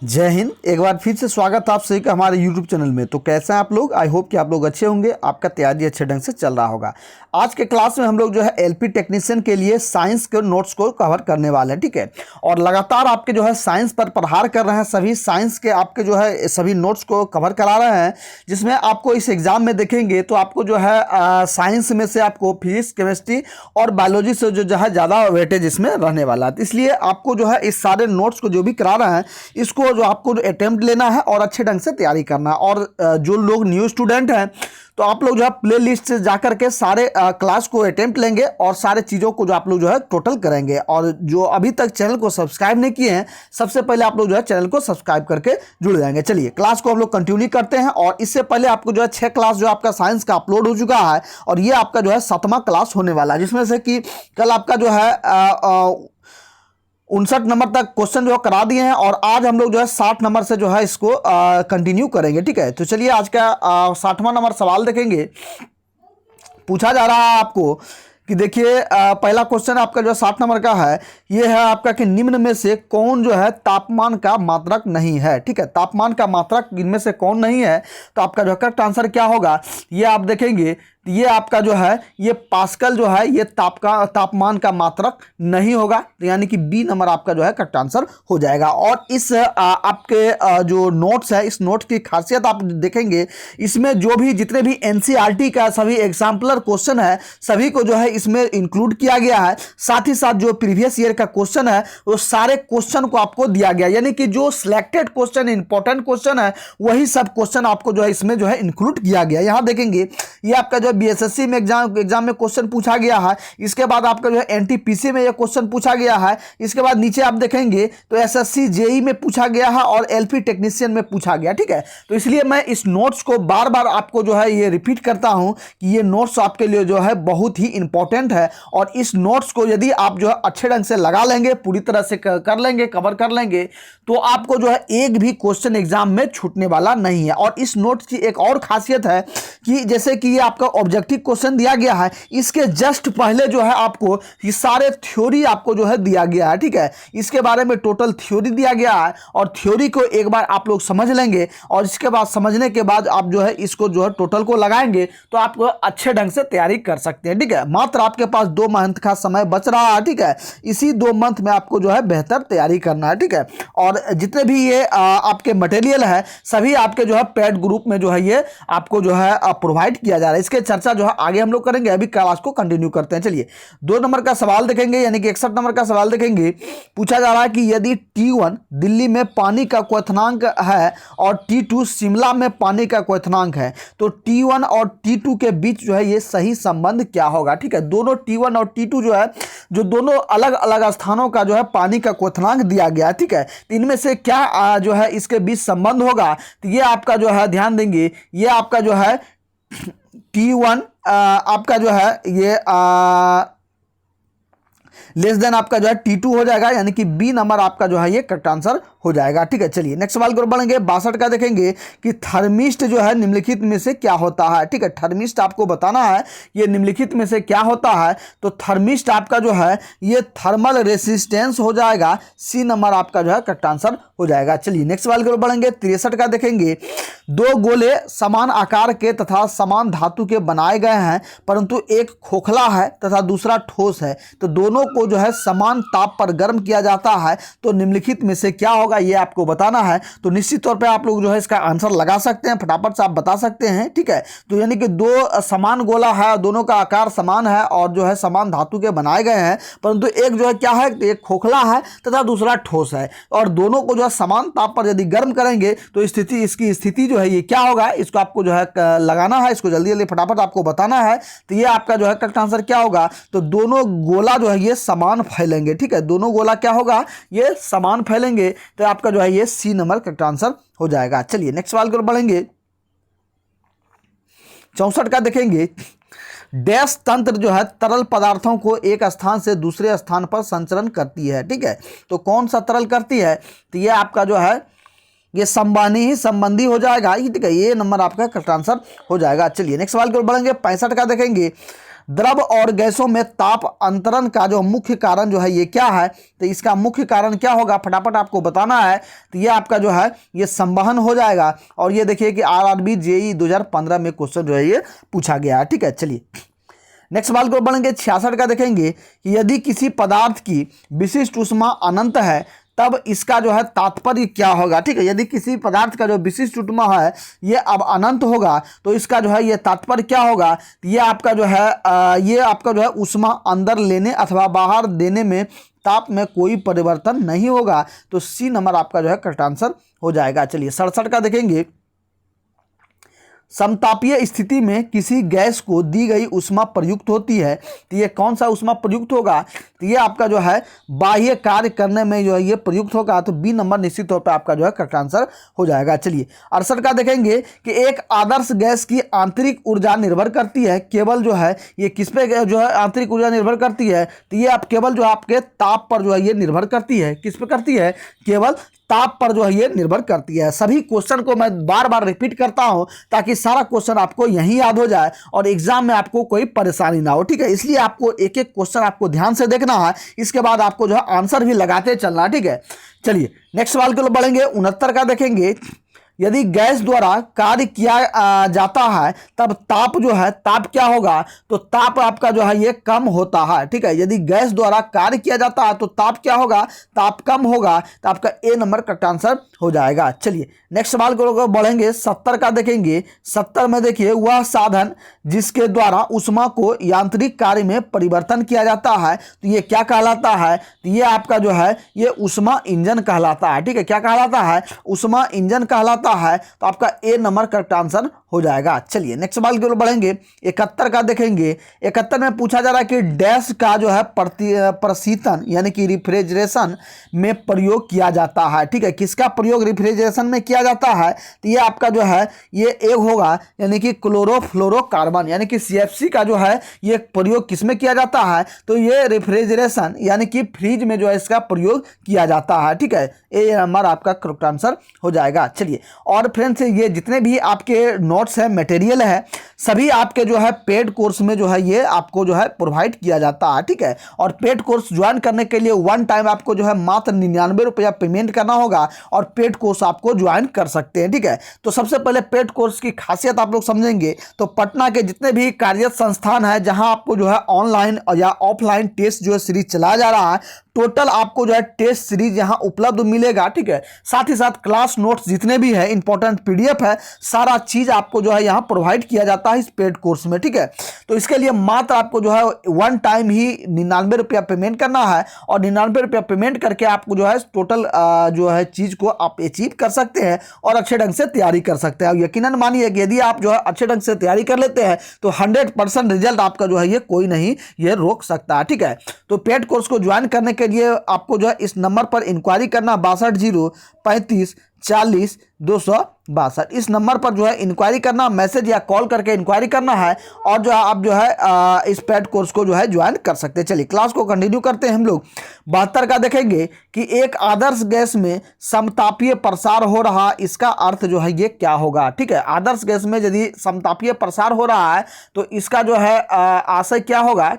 जय हिंद। एक बार फिर से स्वागत है आप सभी का हमारे YouTube चैनल में। तो कैसे हैं आप लोग? आई होप कि आप लोग अच्छे होंगे, आपका तैयारी अच्छे ढंग से चल रहा होगा। आज के क्लास में हम लोग जो है एलपी टेक्नीशियन के लिए साइंस के नोट्स को कवर करने वाले हैं, ठीक है। और लगातार आपके जो है साइंस पर प्रहार कर रहे हैं, सभी साइंस के आपके जो है सभी नोट्स को कवर करा रहे हैं, जिसमें आपको इस एग्जाम में देखेंगे तो आपको जो है साइंस में से आपको फिजिक्स, केमिस्ट्री और बायोलॉजी से जो है ज़्यादा वेटेज इसमें रहने वाला है। इसलिए आपको जो है इस सारे नोट्स को जो भी करा रहे हैं, इसको जो आपको अटेम्प्ट लेना है और अच्छे ढंग से तैयारी करना है। और जो लोग न्यू स्टूडेंट हैं तो आप लोग जो है प्ले लिस्ट से जाकर के सारे क्लास को अटेम्प्ट लेंगे और सारे चीज़ों को जो आप लोग जो है टोटल करेंगे। और जो अभी तक चैनल को सब्सक्राइब नहीं किए हैं, सबसे पहले आप लोग जो है चैनल को सब्सक्राइब करके जुड़ जाएंगे। चलिए क्लास को हम लोग कंटिन्यू करते हैं। और इससे पहले आपको जो है 6 क्लास जो आपका साइंस का अपलोड हो चुका है और ये आपका जो है 7वां क्लास होने वाला है, जिसमें से कि कल आपका जो है 59 नंबर तक क्वेश्चन जो करा दिए हैं और आज हम लोग जो है 60 नंबर से जो है इसको कंटिन्यू करेंगे, ठीक है। तो चलिए आज का 60वां नंबर सवाल देखेंगे। पूछा जा रहा है आपको कि देखिए पहला क्वेश्चन आपका जो है 60 नंबर का है, ये है आपका कि निम्न में से कौन जो है तापमान का मात्रक नहीं है, ठीक है। तापमान का मात्रक इनमें से कौन नहीं है, तो आपका जो करेक्ट आंसर क्या होगा ये आप देखेंगे। ये आपका जो है ये पास्कल जो है ये तापमान का मात्रक नहीं होगा, तो यानी कि बी नंबर आपका जो है करेक्ट आंसर हो जाएगा। और इस आपके जो नोट्स है, इस नोट की खासियत आप देखेंगे, इसमें जो भी जितने भी एनसीईआरटी का सभी एग्जाम्पलर क्वेश्चन है सभी को जो है इसमें इंक्लूड किया गया है। साथ ही साथ जो प्रीवियस ईयर का क्वेश्चन है वो सारे क्वेश्चन को आपको दिया गया, यानी कि जो सिलेक्टेड क्वेश्चन इंपॉर्टेंट क्वेश्चन है वही सब क्वेश्चन आपको जो है इसमें जो है इंक्लूड किया गया। यहां देखेंगे ये आपका जो बीएसएससी में एग्जाम में क्वेश्चन पूछा गया है, इसके बाद आपका जो है एनटीपीसी में यह क्वेश्चन पूछा गया है, इसके बाद नीचे आप देखेंगे तो एसएससी जेई में पूछा गया है और एलपी टेक्नीशियन में पूछा गया, ठीक है। तो इसलिए मैं इस नोट्स को बार बार आपको जो है ये रिपीट करता हूं कि ये नोट्स आपके लिए जो है बहुत ही इंपॉर्टेंट है। और इस नोट्स को यदि आप जो है अच्छे ढंग से लगा लेंगे, पूरी तरह से कर लेंगे, कवर कर लेंगे, तो आपको जो है एक भी क्वेश्चन एग्जाम में छूटने वाला नहीं है। और इस नोट्स की एक और खासियत है कि जैसे कि ये आपका ऑब्जेक्टिव क्वेश्चन दिया गया है, इसके जस्ट पहले जो है आपको ये सारे थ्योरी आपको जो है दिया गया है, ठीक है। इसके बारे में टोटल थ्योरी दिया गया है और थ्योरी को एक बार आप लोग समझ लेंगे और इसके बाद समझने के बाद आप जो है इसको जो है टोटल को लगाएंगे तो आप अच्छे ढंग से तैयारी कर सकते हैं, ठीक है। मात्र आपके पास 2 मंथ का समय बच रहा है, ठीक है। इसी 2 मंथ में आपको जो है बेहतर तैयारी करना है, ठीक है। और जितने भी ये आपके मटेरियल है सभी आपके जो है पेड ग्रुप में जो है ये आपको जो है प्रोवाइड किया जा रहा है। इसके चर्चा जो है आगे हम लोग करेंगे, अभी क्लास को कंटिन्यू करते हैं। चलिए 2 नंबर का सवाल देखेंगे, यानी कि 61 नंबर का सवाल देखेंगे। पूछा जा रहा है कि यदि T1 दिल्ली में पानी का क्वथनांक है और T2 शिमला में पानी का क्वथनांक है, तो T1 और T2 के बीच जो है ये सही संबंध क्या होगा, ठीक है। दोनों T1 और T2 जो है जो दोनों अलग अलग स्थानों का जो है पानी का क्वथनांक दिया गया है, ठीक है। तो इनमें से क्या जो है इसके बीच संबंध होगा, तो ये आपका जो है ध्यान देंगे, ये आपका जो है T1 आपका जो है ये लेस देन आपका जो है T2 हो जाएगा, यानी कि बी नंबर आपका जो है ये करेक्ट आंसर हो जाएगा, ठीक है। चलिए नेक्स्ट सवाल की ओर बढ़ेंगे। 62 का देखेंगे कि थर्मिस्ट जो है निम्नलिखित में से क्या होता है, ठीक है। थर्मिस्ट आपको बताना है ये निम्नलिखित में से क्या होता है, तो थर्मिस्ट आपका जो है ये थर्मल रेसिस्टेंस हो जाएगा, सी नंबर आपका जो है करेक्ट आंसर हो जाएगा। चलिए नेक्स्ट सवाल की ओर बढ़ेंगे। 63 का देखेंगे 2 गोले समान आकार के तथा समान धातु के बनाए गए हैं, परंतु एक खोखला है तथा दूसरा ठोस है, तो दोनों को जो है समान ताप पर गर्म किया जाता है, तो निम्नलिखित में से क्या होगा ये आपको बताना है। तो निश्चित तौर पे आप लोग जो है इसका आंसर लगा सकते हैं, फटाफट से आप बता सकते हैं, ठीक है। तो यानी कि 2 समान गोला है, दोनों का आकार समान है और जो है समान धातु के बनाए गए हैं, परंतु एक जो है क्या है, एक खोखला है तथा दूसरा ठोस है, और दोनों को जो है समान ताप पर यदि गर्म करेंगे तो इसकी स्थिति जो है ये क्या होगा, इसको आपको जो है लगाना है, इसको जल्दी जल्दी फटाफट आपको बताना है। तो ये आपका जो है करेक्ट आंसर क्या होगा, तो दोनों गोला जो है ये समान फैलेंगे, ठीक है। दोनों गोला क्या होगा, ये समान फैलेंगे, तो आपका जो है ये सी नंबर करेक्ट आंसर हो जाएगा। चलिए नेक्स्ट सवाल की ओर बढ़ेंगे। 64 का देखेंगे डैश तंत्र जो है तरल पदार्थों को एक स्थान से दूसरे स्थान पर संचरण करती है, ठीक है। तो कौन सा तरल करती है, तो ये आपका जो है ये संबंधी हो जाएगा, ठीक है। ये नंबर आपका करेक्ट आंसर हो जाएगा। चलिए नेक्स्ट सवाल की ओर बढ़ेंगे। 65 का देखेंगे द्रव और गैसों में ताप अंतरण का जो मुख्य कारण जो है ये क्या है, तो इसका मुख्य कारण क्या होगा, फटाफट आपको बताना है। तो ये आपका जो है ये संवहन हो जाएगा। और ये देखिए कि आरआरबी जेईई 2015 में क्वेश्चन जो है ये पूछा गया है। ठीक है, चलिए नेक्स्ट सवाल को बढ़ेंगे। 66 का देखेंगे कि यदि किसी पदार्थ की विशिष्ट ऊष्मा अनंत है तब इसका जो है तात्पर्य क्या होगा। ठीक है, यदि किसी पदार्थ का जो विशिष्ट ऊष्मा है ये अब अनंत होगा तो इसका जो है ये तात्पर्य क्या होगा, तो ये आपका जो है ये आपका जो है ऊष्मा अंदर लेने अथवा बाहर देने में ताप में कोई परिवर्तन नहीं होगा। तो सी नंबर आपका जो है करेक्ट आंसर हो जाएगा। चलिए 67 का देखेंगे। समतापीय स्थिति में किसी गैस को दी गई ऊष्मा प्रयुक्त होती है, तो ये कौन सा ऊष्मा प्रयुक्त होगा, तो ये आपका जो है बाह्य कार्य करने में जो है ये प्रयुक्त होगा। तो बी नंबर निश्चित तौर पे आपका जो है करेक्ट आंसर हो जाएगा। चलिए 68 का देखेंगे कि एक आदर्श गैस की आंतरिक ऊर्जा निर्भर करती है केवल जो है ये किस पे जो है आंतरिक ऊर्जा निर्भर करती है, तो ये आप केवल जो आपके ताप पर जो है ये निर्भर करती है। किस पे करती है, केवल ताप पर जो है ये निर्भर करती है। सभी क्वेश्चन को मैं बार बार रिपीट करता हूं ताकि सारा क्वेश्चन आपको यहीं याद हो जाए और एग्जाम में आपको कोई परेशानी ना हो। ठीक है, इसलिए आपको एक एक क्वेश्चन आपको ध्यान से देखना है, इसके बाद आपको जो है आंसर भी लगाते चलना है। ठीक है, चलिए नेक्स्ट सवाल के लिए बढ़ेंगे। 69 का देखेंगे। यदि गैस द्वारा कार्य किया जाता है तब ताप जो है ताप क्या होगा, तो ताप आपका जो है ये कम होता है। ठीक है, यदि गैस द्वारा कार्य किया जाता है तो ताप क्या होगा, ताप कम होगा। तो आपका ए नंबर करेक्ट आंसर हो जाएगा। चलिए नेक्स्ट सवाल को बढ़ेंगे। 70 का देखेंगे। 70 में देखिए वह साधन जिसके द्वारा ऊष्मा को यांत्रिक कार्य में परिवर्तन किया जाता है, तो ये क्या कहलाता है, तो ये आपका जो है ये ऊष्मा इंजन कहलाता है। ठीक है, क्या कहलाता है, ऊष्मा इंजन कहलाता है। तो आपका ए नंबर करेक्ट आंसर हो जाएगा। चलिए नेक्स्ट सवाल की ओर बढ़ेंगे। 71 का देखेंगे। 71 में पूछा जा रहा है कि डैश का जो है प्रशीतन यानी कि रिफ्रिजरेशन में प्रयोग किया जाता है। ठीक है, किसका प्रयोग रिफ्रिजरेशन में किया जाता है, तो ये आपका जो है ये एक होगा यानी कि क्लोरोफ्लोरोकार्बन यानी कि CFC का जो है ये प्रयोग किसमें किया जाता है, तो ये रिफ्रिजरेशन यानी कि फ्रिज में जो है इसका प्रयोग किया जाता है। ठीक है, ए नंबर आपका करेक्ट आंसर हो जाएगा। चलिए और फ्रेंड्स ये जितने भी आपके नोट्स है मटेरियल है सभी आपके जो है पेड कोर्स में जो है ये आपको जो है प्रोवाइड किया जाता है। ठीक है, और पेड कोर्स ज्वाइन करने के लिए वन टाइम आपको जो है मात्र 99 रुपया पेमेंट करना होगा और पेड कोर्स आपको ज्वाइन कर सकते हैं। ठीक है, तो सबसे पहले पेड कोर्स की खासियत आप लोग समझेंगे तो पटना के जितने भी कार्यरत संस्थान है जहां आपको जो है ऑनलाइन या ऑफलाइन टेस्ट जो है सीरीज चलाया जा रहा है, टोटल आपको जो है टेस्ट सीरीज यहाँ उपलब्ध मिलेगा। ठीक है, साथ ही साथ क्लास नोट्स जितने भी है इंपॉर्टेंट PDF है सारा चीज आपको जो है यहाँ प्रोवाइड किया जाता है इस पेड कोर्स में। ठीक है, तो इसके लिए मात्र आपको जो है वन टाइम ही 99 रुपया पेमेंट करना है और 99 रुपया पेमेंट करके आपको जो है टोटल जो है चीज को आप अचीव कर सकते हैं और अच्छे ढंग से तैयारी कर सकते हैं। यकीनन मानिए कि यदि आप जो है अच्छे ढंग से तैयारी कर लेते हैं तो 100% रिजल्ट आपका जो है ये कोई नहीं ये रोक सकता है। ठीक है, तो पेड कोर्स को ज्वाइन करने के लिए आपको जो है इस नंबर पर इंक्वायरी करना 6203540262 इस नंबर पर जो है इंक्वायरी करना, मैसेज या कॉल करके इंक्वायरी करना है और जो है आप जो है इस पेड कोर्स को जो है ज्वाइन कर सकते हैं। चलिए क्लास को कंटिन्यू करते हैं हम लोग। 72 का देखेंगे कि एक आदर्श गैस में समतापीय प्रसार हो रहा, इसका अर्थ जो है ये क्या होगा। ठीक है, आदर्श गैस में यदि समतापीय प्रसार हो रहा है तो इसका जो है आशय क्या होगा,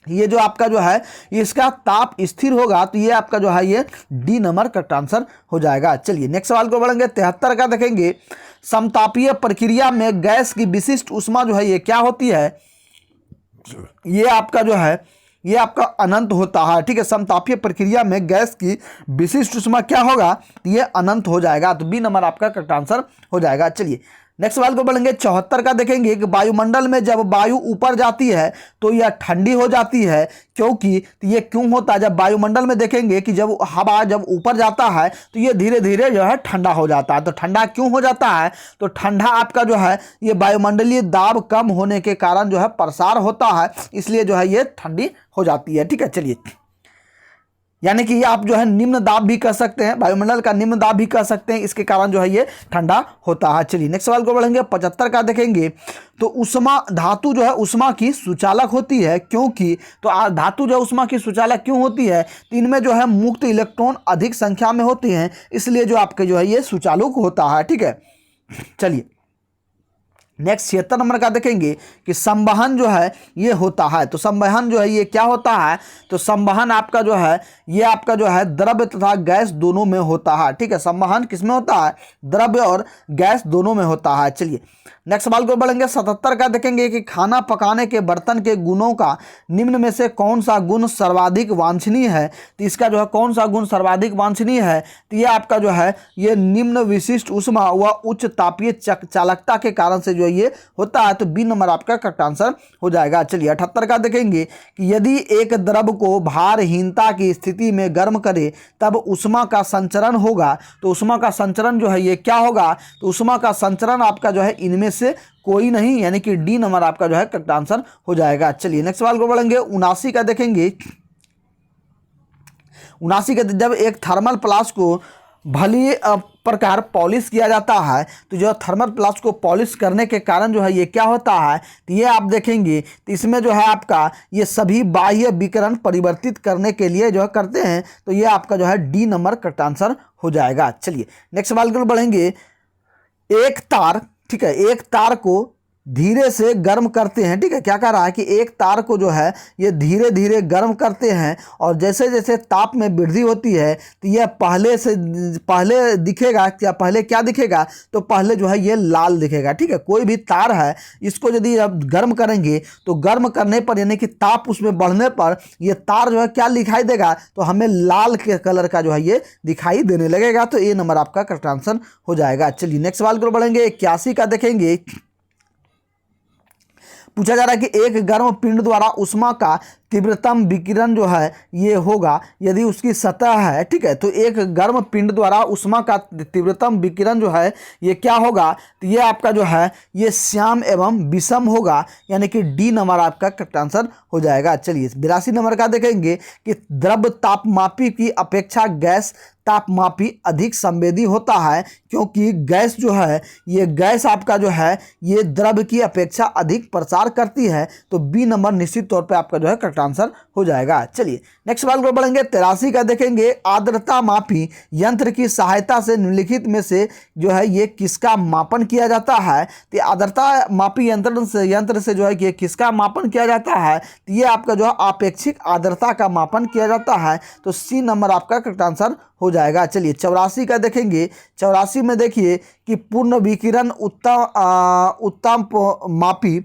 ये जो आपका जो है इसका ताप स्थिर होगा। तो ये आपका जो है ये डी नंबर करेक्ट आंसर हो जाएगा। चलिए नेक्स्ट सवाल को बढ़ेंगे। 73 का देखेंगे। समतापीय प्रक्रिया में गैस की विशिष्ट ऊष्मा जो है ये क्या होती है, ये आपका जो है ये आपका अनंत होता है। ठीक है, समतापीय प्रक्रिया में गैस की विशिष्ट ऊष्मा क्या होगा, ये अनंत हो जाएगा। तो बी नंबर आपका करेक्ट आंसर हो जाएगा। चलिए नेक्स्ट सवाल को बढ़ेंगे। 74 का देखेंगे कि वायुमंडल में जब वायु ऊपर जाती है तो यह ठंडी हो जाती है, क्योंकि तो ये क्यों होता है, जब वायुमंडल में देखेंगे कि जब हवा जब ऊपर जाता है तो ये धीरे धीरे जो है ठंडा हो जाता है। तो ठंडा क्यों हो जाता है, तो ठंडा आपका जो है ये वायुमंडलीय दाब कम होने के कारण जो है प्रसार होता है, इसलिए जो है ये ठंडी हो जाती है। ठीक है, चलिए यानी कि आप जो है निम्न दाब भी कह सकते हैं, वायुमंडल का निम्न दाब भी कह सकते हैं, इसके कारण जो है ये ठंडा होता है। चलिए नेक्स्ट सवाल को बढ़ेंगे। 75 का देखेंगे तो उष्मा धातु जो है उष्मा की सुचालक होती है, क्योंकि तो धातु जो है उष्मा की सुचालक क्यों होती है, तो इनमें जो है मुक्त इलेक्ट्रॉन अधिक संख्या में होते हैं, इसलिए जो आपके जो है ये सुचालक होता है। ठीक है, चलिए नेक्स्ट 76 नंबर का देखेंगे कि संवहन जो है ये होता है। तो संवहन जो है ये क्या होता है, तो संवहन आपका जो है ये आपका जो है द्रव्य तथा गैस दोनों में होता है। ठीक है, संवहन किस में होता है, द्रव्य और गैस दोनों में होता है। चलिए नेक्स्ट सवाल को बढ़ेंगे। 77 का देखेंगे कि खाना पकाने के बर्तन के गुणों का निम्न में से कौन सा गुण सर्वाधिक वांछनीय है। तो इसका जो है कौन सा गुण सर्वाधिक वांछनीय है, तो ये आपका जो है ये निम्न विशिष्ट ऊष्मा व उच्च तापीय चालकता के कारण से जो ये होता है। तो बी नंबर आपका करेक्ट आंसर हो जाएगा। चलिए 78 का देखेंगे कि यदि एक द्रव को भारहीनता की स्थिति में गर्म करे तब ऊष्मा का संचरण होगा। तो ऊष्मा का संचरण जो है ये क्या होगा, तो ऊष्मा का संचरण आपका जो है इनमें से कोई नहीं, यानी कि डी नंबर आपका जो है करेक्ट आंसर हो जाएगा। चलिए नेक्स्ट सवाल को बढ़ेंगे। 79 का देखेंगे। 79 का जब एक थर्मल प्लास्क को भली प्रकार पॉलिश किया जाता है, तो जो थर्मल प्लास्क को पॉलिश करने के कारण जो है ये क्या होता है, तो ये आप देखेंगे तो इसमें जो है आपका ये सभी बाह्य विकिरण परिवर्तित करने के लिए जो है करते हैं। तो ये आपका जो है डी नंबर करेक्ट आंसर हो जाएगा। चलिए नेक्स्ट सवाल को बढ़ेंगे। एक तार, ठीक है, एक तार को धीरे से गर्म करते हैं। ठीक है, क्या कह रहा है कि एक तार को जो है ये धीरे धीरे गर्म करते हैं और जैसे जैसे ताप में वृद्धि होती है तो यह पहले दिखेगा क्या, पहले क्या दिखेगा, तो पहले जो है ये लाल दिखेगा। ठीक है, कोई भी तार है इसको यदि आप गर्म करेंगे तो गर्म करने पर यानी कि ताप उसमें बढ़ने पर ये तार जो है क्या दिखाई देगा, तो हमें लाल के कलर का जो है ये दिखाई देने लगेगा। तो ए नंबर आपका करेक्ट आंसर हो जाएगा। चलिए नेक्स्ट सवाल को बढ़ेंगे। 81 का देखेंगे। पूछा जा रहा है कि एक गर्म पिंड द्वारा ऊष्मा का तीव्रतम विकिरण जो है ये होगा यदि उसकी सतह है। ठीक है, तो एक गर्म पिंड द्वारा ऊष्मा का तीव्रतम विकिरण जो है ये क्या होगा, तो ये आपका जो है ये श्याम एवं विषम होगा, यानी कि डी नंबर आपका करेक्ट आंसर हो जाएगा। चलिए 82 नंबर का देखेंगे कि द्रव तापमापी की अपेक्षा गैस तापमापी अधिक संवेदी होता है, क्योंकि गैस जो है ये गैस आपका जो है ये द्रव की अपेक्षा अधिक प्रसार करती है। तो बी नंबर निश्चित तौर पे आपका जो है करेक्ट आंसर हो जाएगा। चलिए नेक्स्ट सवाल को बढ़ेंगे। 83 का देखेंगे। आर्द्रता मापी यंत्र की सहायता से निम्नलिखित में से जो है ये किसका मापन किया जाता है। तो आर्द्रता मापी यंत्र से जो है ये किसका मापन किया जाता है, तो ये आपका जो है आपेक्षिक आर्द्रता का मापन किया जाता है। तो सी नंबर आपका करेक्ट आंसर हो जाएगा। चलिए 84 का देखेंगे। 84 में देखिए कि पूर्ण विकिरण उत्तम मापी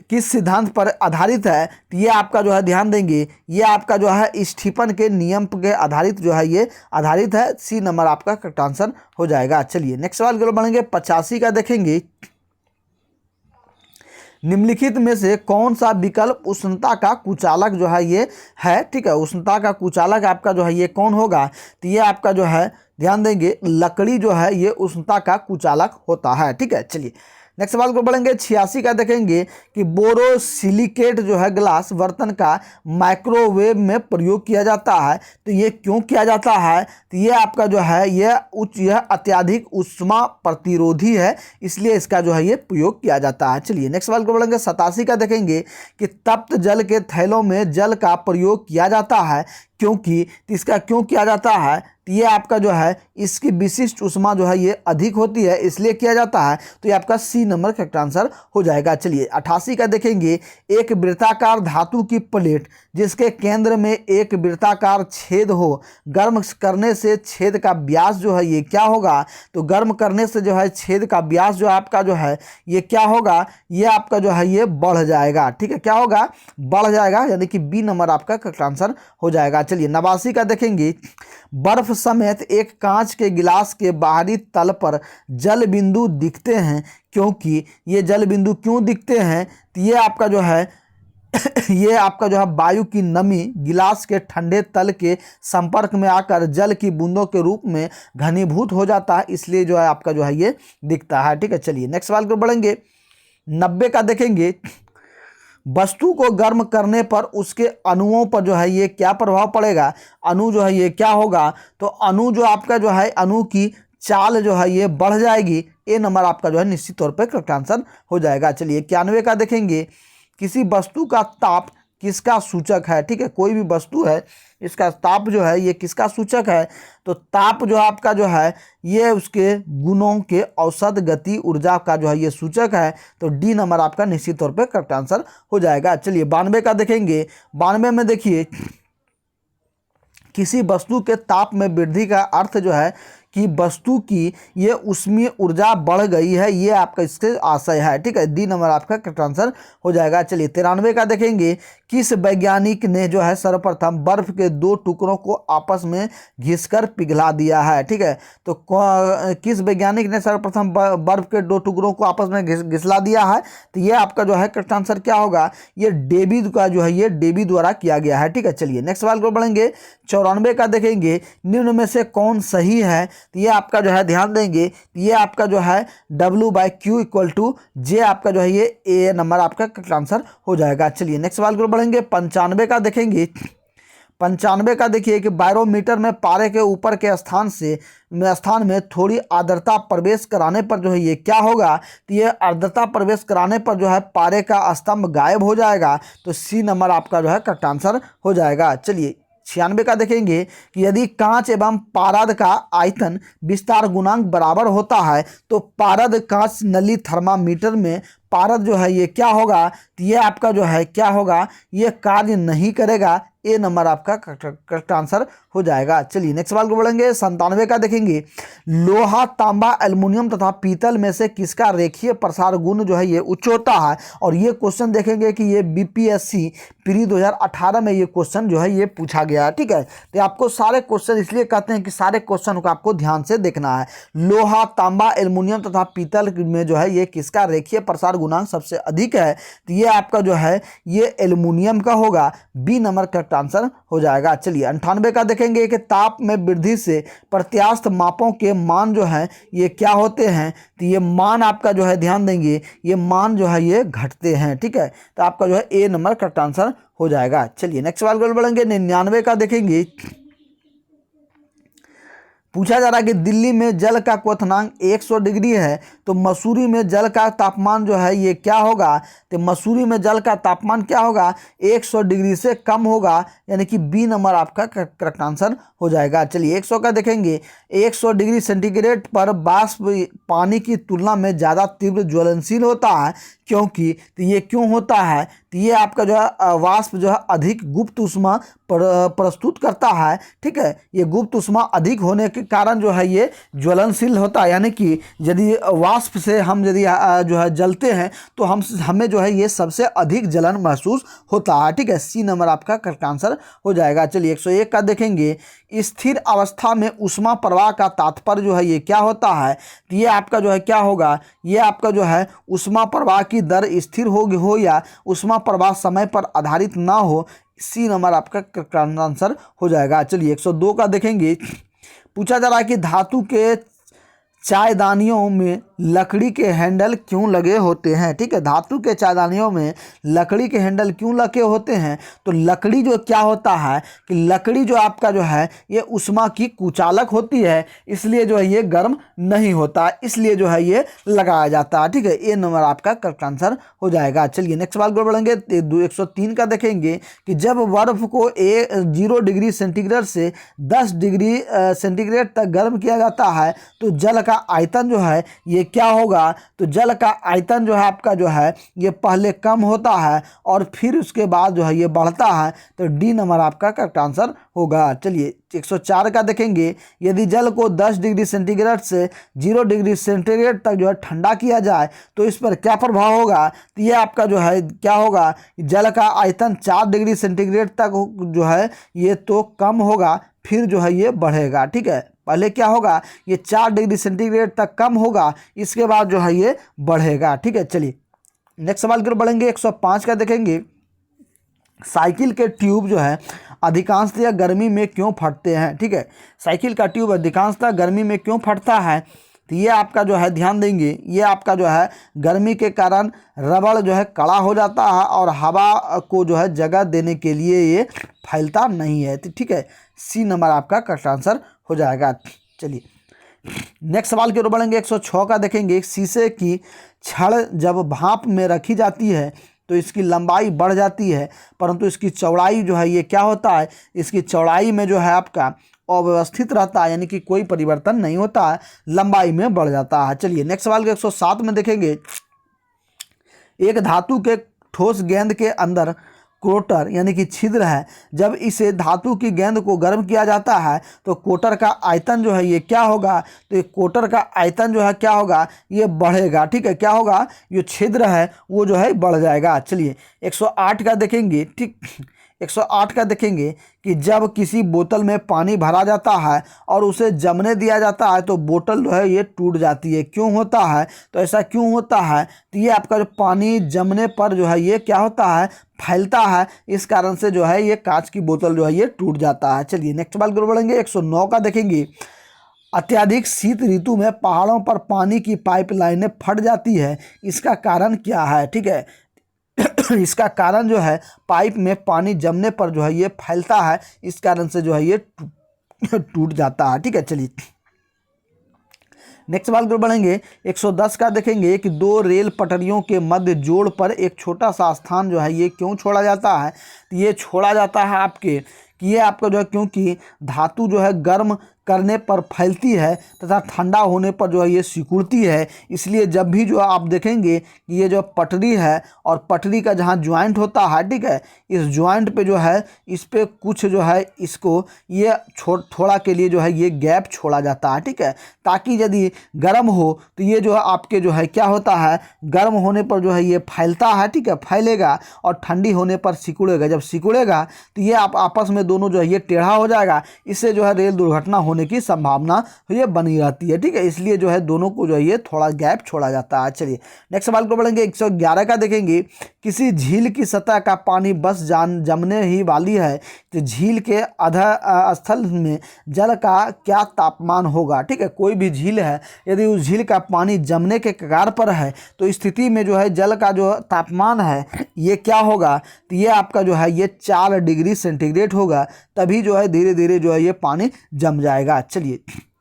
किस सिद्धांत पर आधारित है, तो ये आपका जो है ध्यान देंगे ये आपका जो है स्टीफन के नियम के आधारित जो है ये आधारित है। सी नंबर आपका करेक्ट आंसर हो जाएगा। चलिए नेक्स्ट सवाल की ओर बढ़ेंगे। 85 का देखेंगे। निम्नलिखित में से कौन सा विकल्प उष्णता का कुचालक जो है ये है। ठीक है, उष्णता का कुचालक आपका जो है ये कौन होगा, तो ये आपका जो है ध्यान देंगे लकड़ी जो है ये उष्णता का कुचालक होता है। ठीक है, चलिए नेक्स्ट सवाल को बढ़ेंगे। 86 का देखेंगे कि बोरोसिलिकेट जो है ग्लास बर्तन का माइक्रोवेव में प्रयोग किया जाता है। तो ये क्यों किया जाता है, तो ये आपका जो है यह अत्यधिक ऊष्मा प्रतिरोधी है, इसलिए इसका जो है ये प्रयोग किया जाता है। चलिए नेक्स्ट सवाल को बढ़ेंगे। 87 का देखेंगे कि तप्त जल के थैलों में जल का प्रयोग किया जाता है, क्योंकि इसका क्यों किया जाता है, तो ये आपका जो है इसकी विशिष्ट ऊष्मा जो है ये अधिक होती है, इसलिए किया जाता है। तो ये आपका सी नंबर करेक्ट आंसर हो जाएगा। चलिए 88 का देखेंगे। एक वृत्ताकार धातु की प्लेट जिसके केंद्र में एक वृत्ताकार छेद हो, गर्म करने से छेद का व्यास जो है ये क्या होगा, तो गर्म करने से जो है छेद का व्यास जो आपका जो है ये क्या होगा, ये आपका जो है ये बढ़ जाएगा। ठीक है, क्या होगा, बढ़ जाएगा, यानी कि बी नंबर आपका करेक्ट आंसर हो जाएगा। चलिए 89 का देखेंगे। बर्फ समेत एक कांच के गिलास के बाहरी तल पर जल बिंदु दिखते हैं, क्योंकि ये जल बिंदु क्यों दिखते हैं, तो ये आपका जो है ये आपका जो है वायु की नमी गिलास के ठंडे तल के संपर्क में आकर जल की बूंदों के रूप में घनीभूत हो जाता है, इसलिए जो है आपका जो है ये दिखता है। ठीक है, चलिए नेक्स्ट सवाल को बढ़ेंगे। 90 का देखेंगे। वस्तु को गर्म करने पर उसके अणुओं पर जो है ये क्या प्रभाव पड़ेगा, अणु जो है ये क्या होगा, तो अणु जो आपका जो है अणु की चाल जो है ये बढ़ जाएगी। ए नंबर आपका जो है निश्चित तौर पर करेक्ट आंसर हो जाएगा। चलिए 91 का देखेंगे। किसी वस्तु का ताप किसका सूचक है। ठीक है, कोई भी वस्तु है इसका ताप जो है ये किसका सूचक है, तो ताप जो आपका जो है ये उसके गुणों के औसत गति ऊर्जा का जो है ये सूचक है। तो डी नंबर आपका निश्चित तौर पे करेक्ट आंसर हो जाएगा। चलिए 92 का देखेंगे। 92 में देखिए, किसी वस्तु के ताप में वृद्धि का अर्थ जो है कि वस्तु की ये ऊष्मीय ऊर्जा बढ़ गई है, ये आपका इसके आशय है। ठीक है, डी नंबर आपका करेक्ट आंसर हो जाएगा। चलिए 93 का देखेंगे। किस वैज्ञानिक ने जो है सर्वप्रथम बर्फ के दो टुकड़ों को आपस में घिसकर पिघला दिया है। ठीक है, तो किस वैज्ञानिक ने सर्वप्रथम बर्फ के दो टुकड़ों को आपस में घिसला दिया है, तो ये आपका जो है करेक्ट आंसर क्या होगा, ये डेवी का जो है ये डेवी द्वारा किया गया है। ठीक है, चलिए नेक्स्ट सवाल को बढ़ेंगे। 94 का देखेंगे। निम्न में से कौन सही है, तो ये आपका जो है ध्यान देंगे, ये आपका जो है W/Q इक्वल टू जे आपका जो है ये ए नंबर आपका करेक्ट आंसर हो जाएगा। चलिए नेक्स्ट सवाल को बढ़ेंगे। 95 का देखेंगे। 95 का देखिए कि बैरोमीटर में पारे के ऊपर के स्थान में थोड़ी आर्द्रता प्रवेश कराने पर जो है ये क्या होगा, तो ये आर्द्रता प्रवेश कराने पर जो है पारे का स्तंभ गायब हो जाएगा। तो सी नंबर आपका जो है करेक्ट आंसर हो जाएगा। चलिए 96 का देखेंगे कि यदि कांच एवं पारद का आयतन विस्तार गुणांक बराबर होता है तो पारद कांच नली थर्मामीटर में पारद जो है ये क्या होगा, तो ये आपका जो है क्या होगा, ये कार्य नहीं करेगा। ए नंबर आपका करेक्ट आंसर हो जाएगा। चलिए नेक्स्ट सवाल को बढ़ेंगे। 97 का देखेंगे। लोहा, तांबा, एल्युमिनियम तथा पीतल में से किसका रेखीय प्रसार गुण जो है ये उच्च होता है, और ये क्वेश्चन देखेंगे कि ये बीपीएससी प्री 2018 में ये क्वेश्चन जो है ये पूछा गया है। ठीक है, तो आपको सारे क्वेश्चन इसलिए कहते हैं कि सारे क्वेश्चन को आपको ध्यान से देखना है। लोहा, तांबा, एल्युमिनियम तथा पीतल में जो है ये किसका रेखीय प्रसार गुणांक सबसे अधिक है, तो ये आपका जो है ये एल्युमिनियम का होगा। बी नंबर करेक्ट आंसर हो जाएगा। चलिए 98 का देखेंगे कि ताप में वृद्धि से प्रत्यास्थ मापों के मान जो है ये क्या होते हैं, तो ये मान आपका जो है ध्यान देंगे, ये मान जो है ये घटते हैं। ठीक है, तो आपका जो है ए नंबर करेक्ट आंसर हो जाएगा। चलिए नेक्स्ट सवाल को बढ़ेंगे। 99 का देखेंगे। पूछा जा रहा है कि दिल्ली में जल का क्वथनांक 100 डिग्री है, तो मसूरी में जल का तापमान जो है ये क्या होगा, तो मसूरी में जल का तापमान क्या होगा, 100 डिग्री से कम होगा, यानी कि बी नंबर आपका करेक्ट आंसर हो जाएगा। चलिए 100 का देखेंगे। 100 डिग्री सेंटीग्रेड पर वाष्प पानी की तुलना में ज़्यादा तीव्र ज्वलनशील होता है, क्योंकि तो ये क्यों होता है, तो ये आपका जो है वाष्प जो है अधिक गुप्त ऊष्मा प्रस्तुत करता है। ठीक है, ये गुप्त ऊष्मा अधिक होने के कारण जो है ये ज्वलनशील होता है, यानी कि यदि वाष्प से हम यदि जो है जलते हैं तो हमें जो है ये सबसे अधिक जलन महसूस होता है। ठीक है, सी नंबर आपका करेक्ट आंसर हो जाएगा। चलिए 101 का देखेंगे। स्थिर अवस्था में ऊष्मा प्रवाह का तात्पर्य जो है ये क्या होता है, तो ये आपका जो है क्या होगा, ये आपका जो है ऊष्मा प्रवाह की दर स्थिर हो या ऊष्मा प्रवाह समय पर आधारित ना हो। सी नंबर आपका करेक्ट आंसर हो जाएगा। चलिए 102 का देखेंगे। पूछा जा रहा है कि धातु के चायदानियों में लकड़ी के हैंडल क्यों लगे होते हैं। ठीक है, धातु के चायदानियों में लकड़ी के हैंडल क्यों लगे होते हैं, तो लकड़ी जो क्या होता है कि लकड़ी जो आपका जो है ये ऊष्मा की कुचालक होती है, इसलिए जो है ये गर्म नहीं होता, इसलिए जो है ये लगाया जाता है। ठीक है, ए नंबर आपका करेक्ट आंसर हो जाएगा। चलिए नेक्स्ट सवाल को बढ़ेंगे। 103 का देखेंगे कि जब बर्फ को 0 डिग्री सेंटीग्रेड से 10 डिग्री सेंटीग्रेड तक गर्म किया जाता है तो जल का आयतन जो है ये क्या होगा, तो जल का आयतन जो है आपका जो है ये पहले कम होता है और फिर उसके बाद जो है ये बढ़ता है। तो डी नंबर आपका करेक्ट आंसर होगा। चलिए 104 का देखेंगे। यदि जल को 10 डिग्री सेंटीग्रेड से 0 डिग्री सेंटीग्रेड तक जो है ठंडा किया जाए तो इस पर क्या प्रभाव होगा, तो ये आपका जो है क्या होगा, जल का आयतन 4 डिग्री सेंटीग्रेड तक जो है ये तो कम होगा, फिर जो है ये बढ़ेगा। ठीक है, पहले क्या होगा, ये 4 डिग्री सेंटीग्रेड तक कम होगा, इसके बाद जो है ये बढ़ेगा। ठीक है, चलिए नेक्स्ट सवाल की ओर बढ़ेंगे। 105 का देखेंगे। साइकिल के ट्यूब जो है अधिकांशतः गर्मी में क्यों फटते हैं। ठीक है, साइकिल का ट्यूब अधिकांशतः गर्मी में क्यों फटता है, तो ये आपका जो है ध्यान देंगे, ये आपका जो है गर्मी के कारण रबड़ जो है कड़ा हो जाता है और हवा को जो है जगह देने के लिए ये फैलता नहीं है। तो ठीक है, सी नंबर आपका करेक्ट आंसर हो जाएगा। चलिए नेक्स्ट सवाल की ओर बढ़ेंगे। 106 का देखेंगे। शीशे की छड़ जब भाप में रखी जाती है तो इसकी लंबाई बढ़ जाती है, परंतु इसकी चौड़ाई जो है ये क्या होता है, इसकी चौड़ाई में जो है आपका अव्यवस्थित रहता है, यानी कि कोई परिवर्तन नहीं होता है, लंबाई में बढ़ जाता है। चलिए नेक्स्ट सवाल के 107 में देखेंगे, एक धातु के ठोस गेंद के अंदर कोटर यानी कि छिद्र है, जब इसे धातु की गेंद को गर्म किया जाता है तो कोटर का आयतन जो है ये क्या होगा, तो ये कोटर का आयतन जो है क्या होगा, ये बढ़ेगा। ठीक है, क्या होगा, ये छिद्र है वो जो है बढ़ जाएगा। चलिए 108 का देखेंगे। ठीक, 108 का देखेंगे कि जब किसी बोतल में पानी भरा जाता है और उसे जमने दिया जाता है तो बोतल जो है ये टूट जाती है। क्यों होता है, तो ऐसा क्यों होता है, तो ये आपका जो पानी जमने पर जो है ये क्या होता है, फैलता है, इस कारण से जो है ये कांच की बोतल जो है ये टूट जाता है। चलिए नेक्स्ट सवाल की ओर बढ़ेंगे। 109 का देखेंगे, अत्यधिक शीत ऋतु में पहाड़ों पर पानी की पाइपलाइनें फट जाती है, इसका कारण क्या है। ठीक है, इसका कारण जो है पाइप में पानी जमने पर जो है ये फैलता है, इस कारण से जो है ये टूट जाता है। ठीक है, चलिए नेक्स्ट सवाल को बढ़ेंगे। 110 का देखेंगे कि दो रेल पटरियों के मध्य जोड़ पर एक छोटा सा स्थान जो है ये क्यों छोड़ा जाता है, तो ये छोड़ा जाता है आपके कि ये आपका जो है क्योंकि धातु जो है गर्म करने पर फैलती है तथा ठंडा होने पर जो है ये सिकुड़ती है, इसलिए जब भी जो आप देखेंगे कि ये जो पटरी है और पटरी का जहाँ ज्वाइंट होता है, ठीक है, इस ज्वाइंट पे जो है इस पे कुछ जो है इसको ये थोड़ा के लिए जो है ये गैप छोड़ा जाता है। ठीक है, ताकि यदि गर्म हो तो ये जो है आपके जो है क्या होता है, गर्म होने पर जो है ये फैलता है। ठीक है, फैलेगा और ठंडी होने पर सिकुड़ेगा, जब सिकुड़ेगा तो ये आप आपस में दोनों जो है ये टेढ़ा हो जाएगा, इससे जो है रेल दुर्घटना होने की संभावना ये बनी रहती है। ठीक है, इसलिए जो है दोनों को जो है ये थोड़ा गैप छोड़ा जाता है। चलिए नेक्स्ट सवाल को बढ़ेंगे। 111 का देखेंगे, किसी झील की सतह का पानी बस जमने ही वाली है तो झील के अधः स्थल में जल का क्या तापमान होगा। ठीक है, कोई भी झील है, यदि उस झील का पानी जमने के कगार पर है तो इस स्थिति में जो है जल का जो तापमान है ये क्या होगा, तो ये आपका जो है ये 4 डिग्री सेंटीग्रेड होगा, तभी जो है धीरे धीरे जो है ये पानी जम जाएगा। चलिए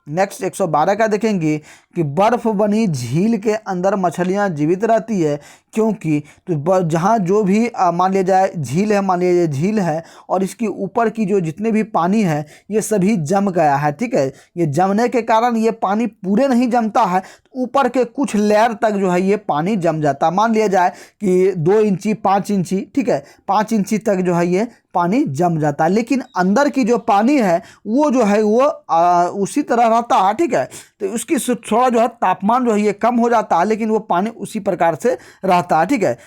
नेक्स्ट 112 का देखेंगे कि बर्फ बनी झील के अंदर मछलियां जीवित रहती है, क्योंकि तो जहाँ जो भी मान लिया जाए झील है, मान लीजिए झील है और इसके ऊपर की जो जितने भी पानी है ये सभी जम गया है। ठीक है, ये जमने के कारण ये पानी पूरे नहीं जमता है, ऊपर के कुछ लेयर तक जो है ये पानी जम जाता है। मान लिया जाए कि 2 इंची 5 इंची, ठीक है, 5 इंची तक जो है ये पानी जम जाता है, लेकिन अंदर की जो पानी है वो जो है वो उसी तरह रहता है। ठीक है, तो उसकी थोड़ा जो है तापमान जो है ये कम हो जाता है, लेकिन वो पानी उसी प्रकार से रहता है। ठीक है,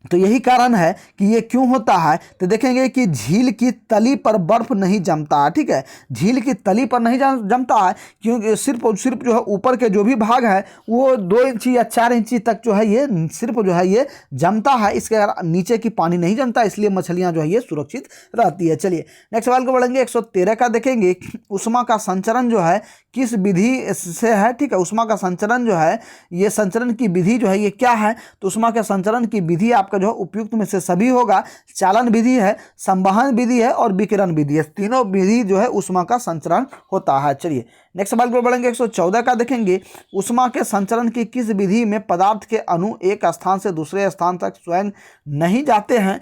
तो यही कारण है कि ये क्यों होता है, तो देखेंगे कि झील की तली पर बर्फ नहीं जमता है। ठीक है, झील की तली पर नहीं जमता है क्योंकि सिर्फ और सिर्फ जो है ऊपर के जो भी भाग है वो 2 इंची या 4 इंची तक जो है ये सिर्फ जो है ये जमता है, इसके अगर नीचे की पानी नहीं जमता, इसलिए मछलियां जो है ये सुरक्षित रहती है। चलिए नेक्स्ट सवाल को बढ़ेंगे। 113 का देखेंगे, उष्मा का संचरण जो है किस विधि से है। ठीक है, उष्मा का संचरण जो है ये संचरण की विधि जो है ये क्या है, तो उष्मा के संचरण की विधि आपका जो उपयुक्त में से सभी होगा, चालन विधि है, संवहन विधि है और विकिरण विधि है, तीनों विधि जो है उष्मा का संचरण होता है। चलिए नेक्स्ट सवाल पर बढ़ेंगे। 114 का देखेंगे, उष्मा के संचरण की किस विधि में पदार्थ के अणु एक स्थान से दूसरे स्थान तक स्वयं नहीं जाते हैं।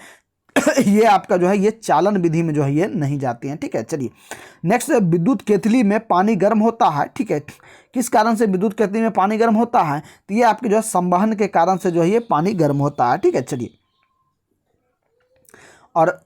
ये आपका जो है ये चालन विधि में जो है ये नहीं जाते हैं। ठीक है, चलिए नेक्स्ट, विद्युत केतली में पानी गर्म होता है। ठीक है, किस कारण से विद्युत केतली में पानी गर्म होता है, तो ये आपके जो है संवहन के कारण से जो है ये पानी गर्म होता है। ठीक है, चलिए और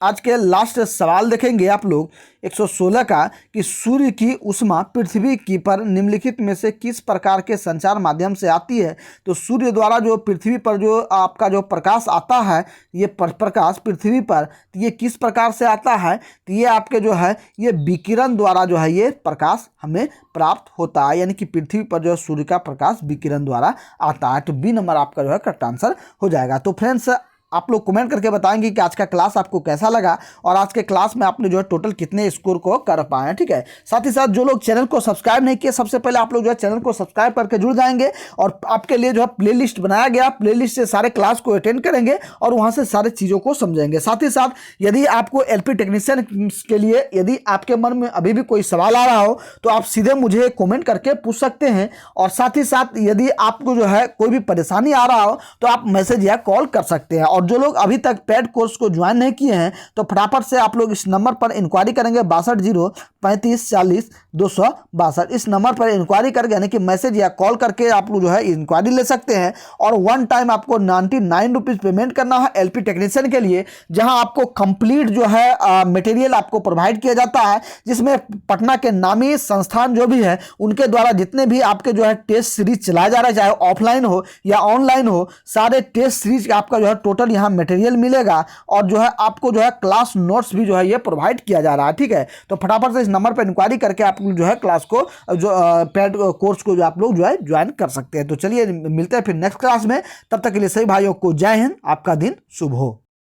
आज के लास्ट सवाल देखेंगे आप लोग 116 का कि सूर्य की उष्मा पृथ्वी की पर निम्नलिखित में से किस प्रकार के संचार माध्यम से आती है। तो सूर्य द्वारा जो पृथ्वी पर जो आपका जो प्रकाश आता है, ये प्रकाश पृथ्वी पर, तो ये किस प्रकार से आता है, तो ये आपके जो है ये विकिरण द्वारा जो है ये प्रकाश हमें प्राप्त होता है, यानी कि पृथ्वी पर जो सूर्य का प्रकाश विकिरण द्वारा आता है। तो बी नंबर आपका जो है करेक्ट आंसर हो जाएगा। तो फ्रेंड्स आप लोग कमेंट करके बताएंगे कि आज का क्लास आपको कैसा लगा और आज के क्लास में आपने जो है टोटल कितने स्कोर को कर पाए हैं। ठीक है, साथ ही साथ जो लोग चैनल को सब्सक्राइब नहीं किए, सबसे पहले आप लोग जो है चैनल को सब्सक्राइब करके जुड़ जाएंगे और आपके लिए जो है प्लेलिस्ट बनाया गया, प्लेलिस्ट से सारे क्लास को अटेंड करेंगे और वहां से सारे चीज़ों को समझेंगे। साथ ही साथ यदि आपको एलपी टेक्नीशियन के लिए यदि आपके मन में अभी भी कोई सवाल आ रहा हो तो आप सीधे मुझे कमेंट करके पूछ सकते हैं। और साथ ही साथ यदि आपको जो है कोई भी परेशानी आ रहा हो तो आप मैसेज या कॉल कर सकते हैं। और जो लोग अभी तक पेड कोर्स को ज्वाइन नहीं किए हैं तो फटाफट से आप लोग इस नंबर पर इंक्वायरी करेंगे 62 0 35 40 262। इस नंबर पर इंक्वायरी करके यानी कि मैसेज या कॉल करके आप लोग जो है इंक्वायरी ले सकते हैं। और वन टाइम आपको 99 रुपीज़ पेमेंट करना है एलपी टेक्नीशियन के लिए, जहां आपको कंप्लीट जो है मटेरियल आपको प्रोवाइड किया जाता है, जिसमें पटना के नामी संस्थान जो भी है उनके द्वारा जितने भी आपके जो है टेस्ट सीरीज चलाया जा रहा है, चाहे ऑफलाइन हो या ऑनलाइन हो, सारे टेस्ट सीरीज आपका जो है टोटल यहाँ मटेरियल मिलेगा और जो है आपको जो है क्लास नोट्स भी जो है ये प्रोवाइड किया जा रहा है। ठीक है, तो फटाफट से इस नंबर पर इंक्वायरी करके आप जो है क्लास को जो पेड कोर्स को जो आप लोग जो है ज्वाइन कर सकते हैं। तो चलिए मिलते हैं फिर नेक्स्ट क्लास में, तब तक के लिए सभी भाइयों को जय हिंद, आपका दिन शुभ हो।